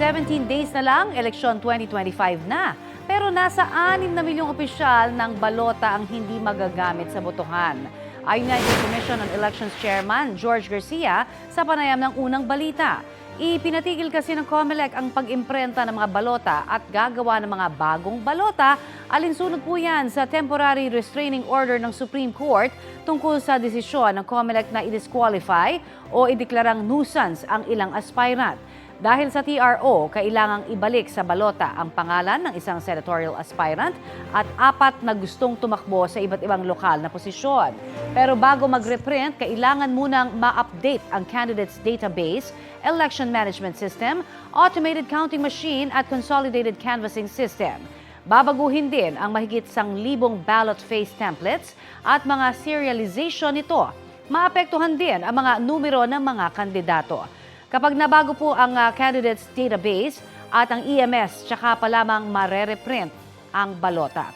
17 days na lang, eleksyon 2025 na. Pero nasa 6 na milyong opisyal ng balota ang hindi magagamit sa botohan. Ayon nga kay Commission on Elections Chairman George Garcia sa panayam ng unang balita. Ipinatigil kasi ng COMELEC ang pag-imprenta ng mga balota at gagawa ng mga bagong balota. Alinsunod po yan sa temporary restraining order ng Supreme Court tungkol sa desisyon ng COMELEC na i-disqualify o ideklarang nuisance ang ilang aspirant. Dahil sa TRO, kailangang ibalik sa balota ang pangalan ng isang senatorial aspirant at 4 na gustong tumakbo sa iba't ibang lokal na posisyon. Pero bago mag-reprint, kailangan munang ma-update ang candidates database, election management system, automated counting machine at consolidated canvassing system. Babaguhin din ang mahigit 1,000 ballot face templates at mga serialization nito. Maapektuhan din ang mga numero ng mga kandidato. Kapag nabago po ang candidates database at ang EMS, tsaka pa lamang mare-reprint ang balota.